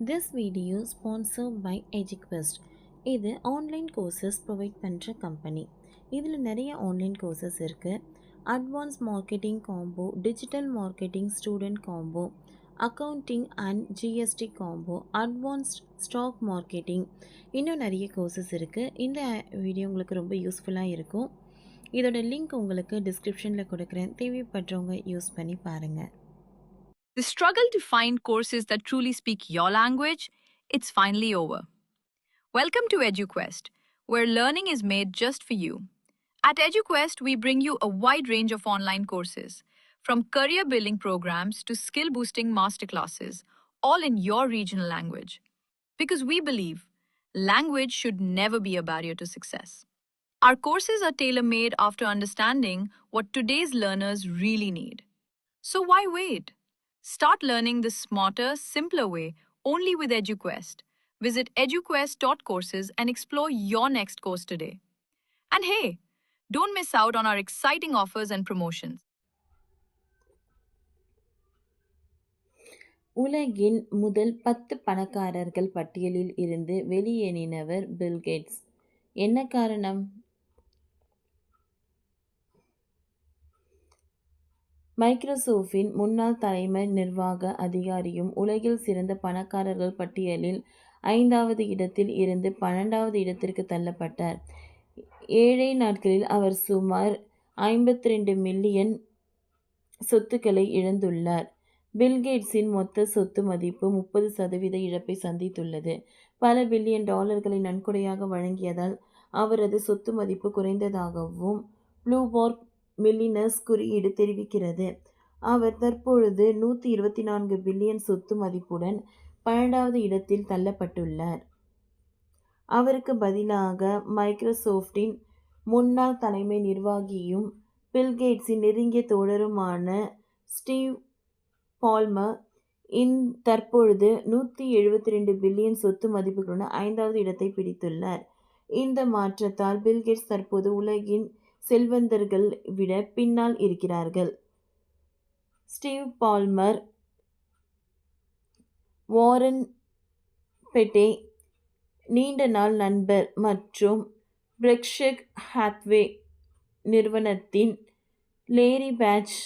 This video sponsored by EduQuest. இது online courses provide பண்ணுற கம்பெனி. இதில் நிறைய ஆன்லைன் கோர்சஸ் இருக்குது. Advance marketing combo, digital marketing student combo, accounting and GST combo, advanced stock marketing, இன்னும் நிறைய கோர்சஸ் இருக்குது. இந்த வீடியோ உங்களுக்கு ரொம்ப யூஸ்ஃபுல்லாக இருக்கும். இதோட லிங்க் உங்களுக்கு டிஸ்கிரிப்ஷனில் கொடுக்குறேன். தேவைப்படுறவங்க யூஸ் பண்ணி பாருங்கள். The struggle to find courses that truly speak your language, it's finally over. Welcome to EduQuest, where learning is made just for you. At EduQuest, we bring you a wide range of online courses, from career building programs to skill boosting masterclasses, all in your regional language. Because we believe language should never be a barrier to success. Our courses are tailor made after understanding what today's learners really need. So why wait? Start learning the smarter, simpler way only with EduQuest. Visit eduquest.courses and explore your next course today. And hey, don't miss out on our exciting offers and promotions. உலகின் முதல் 10 பணக்காரர்கள் பட்டியலில் இருந்து வெளியேறினவர் bill Gates. என்ன காரணம்? மைக்ரோசாஃப்டின் முன்னாள் தலைமை நிர்வாக அதிகாரியும் உலகில் சிறந்த பணக்காரர்கள் பட்டியலில் 5வது இடத்தில் இருந்து 12வது இடத்திற்கு தள்ளப்பட்டார். 7 நாட்களில் அவர் சுமார் 52 மில்லியன் சொத்துக்களை இழந்துள்ளார். பில்கேட்ஸின் மொத்த சொத்து மதிப்பு 30% இழப்பை சந்தித்துள்ளது. பல பில்லியன் டாலர்களை நன்கொடையாக வழங்கியதால் அவரது சொத்து மதிப்பு குறைந்ததாகவும் ப்ளூம்பர்க் மில்லியனர்ஸ் குறியீடு தெரிவிக்கிறது. அவர் தற்பொழுது 124 பில்லியன் சொத்து மதிப்புடன் 12வது இடத்தில் தள்ளப்பட்டுள்ளார். அவருக்கு பதிலாக மைக்ரோசாஃப்டின் முன்னாள் தலைமை நிர்வாகியும் பில்கேட்ஸின் நெருங்கிய தோழருமான ஸ்டீவ் பால்மர் தற்பொழுது 172 பில்லியன் சொத்து மதிப்புகளுடன் 5வது இடத்தை பிடித்துள்ளார். இந்த மாற்றத்தால் பில்கேட்ஸ் தற்போது உலகின் செல்வந்தர்கள் விட பின்னால் இருக்கிறார்கள். ஸ்டீவ் பால்மர், வாரன் பெட்டே நீண்ட நாள் நண்பர் மற்றும் பெர்க்ஷைர் ஹாத்வே நிறுவனத்தின் லேரி பேட்ச்,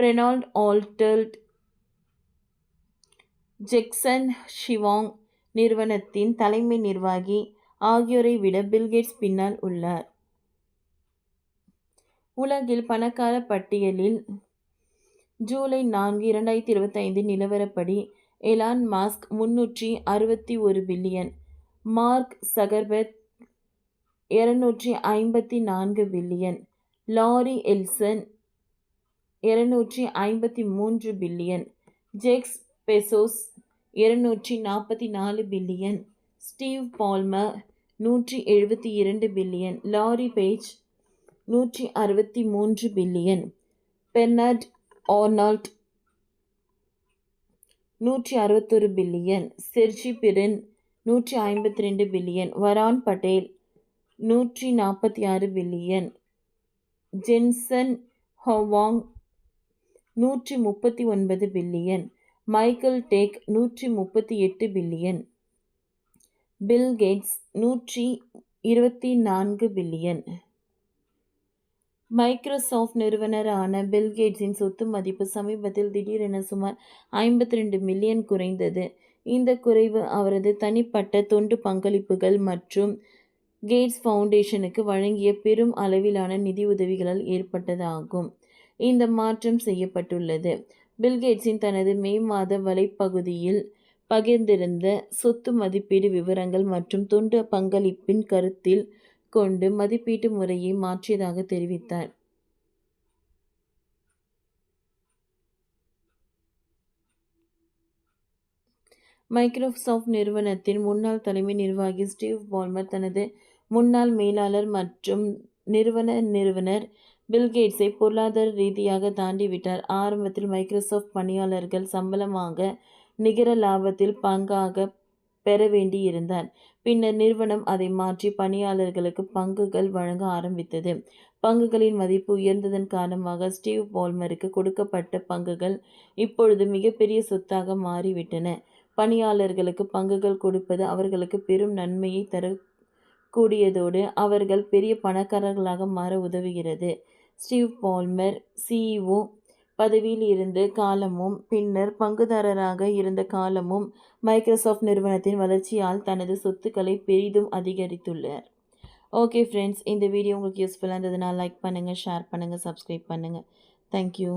பெர்னார்ட் ஆல்டர்ட், ஜெக்சன் ஷிவாங் நிறுவனத்தின் தலைமை நிர்வாகி ஆகியோரை விட பில்கேட்ஸ் பின்னால் உள்ளார். உலகில் பணக்கார பட்டியலில் ஜூலை 4, 2025 நிலவரப்படி Elon Musk 361 billion, Mark Zuckerberg 254 billion, Larry Ellison 253 billion, Jeff Bezos 244 billion, Steve Ballmer 172 billion, Larry Page 163 billion, Bernard Arnault 161 billion, Sergey Brin 152 billion, Warren Buffett 146 billion, Jensen Huang 139 billion, Michael Dell 138 billion, Bill Gates 124 billion. Microsoft நிறுவனரான Bill கேட்ஸின் சொத்து மதிப்பு சமீபத்தில் திடீரென சுமார் 52 million குறைந்தது. இந்த குறைவு அவரது தனிப்பட்ட தொண்டு பங்களிப்புகள் மற்றும் கேட்ஸ் ஃபவுண்டேஷனுக்கு வழங்கிய பெரும் அளவிலான நிதி உதவிகளால் ஏற்பட்டதாகும். இந்த மாற்றம் செய்யப்பட்டுள்ளது. பில்கேட்ஸின் தனது மே மாத வலைப்பகுதியில் பகிர்ந்திருந்த சொத்து மதிப்பீடு விவரங்கள் மற்றும் தொண்டு பங்களிப்பின் கருத்தில் கொண்டு மதிப்பீட்டு முறையை மாற்றியதாக தெரிவித்தார். மைக்ரோசாஃப்ட் நிறுவனத்தின் முன்னாள் தலைமை நிர்வாகி ஸ்டீவ் பால்மர் தனது முன்னாள் மேலாளர் மற்றும் நிறுவனர் பில்கேட்ஸை பொருளாதார ரீதியாக தாண்டிவிட்டார். ஆரம்பத்தில் மைக்ரோசாஃப்ட் பணியாளர்கள் சம்பளமாக நிகர லாபத்தில் பங்காக பெற வேண்டியிருந்தார். பின்னர் நிறுவனம் அதை மாற்றி பணியாளர்களுக்கு பங்குகள் வழங்க ஆரம்பித்தது. பங்குகளின் மதிப்பு உயர்ந்ததன் காரணமாக ஸ்டீவ் பால்மருக்கு கொடுக்கப்பட்ட பங்குகள் இப்பொழுது மிகப்பெரிய சொத்தாக மாறிவிட்டன. பணியாளர்களுக்கு பங்குகள் கொடுப்பது அவர்களுக்கு பெரும் நன்மையை தரக்கூடியதோடு அவர்கள் பெரிய பணக்காரர்களாக மாற உதவுகிறது. ஸ்டீவ் பால்மர் CEO பதவியில் இருந்த காலமும் பின்னர் பங்குதாரராக இருந்த காலமும் மைக்ரோசாஃப்ட் நிறுவனத்தின் வளர்ச்சியால் தனது சொத்துக்களை பெரிதும் அதிகரித்துள்ளார். ஓகே ஃப்ரெண்ட்ஸ், இந்த வீடியோ உங்களுக்கு யூஸ்ஃபுல்லாக இருந்ததுன்னா லைக் பண்ணுங்கள், ஷேர் பண்ணுங்கள், சப்ஸ்கிரைப் பண்ணுங்கள். தேங்க்யூ.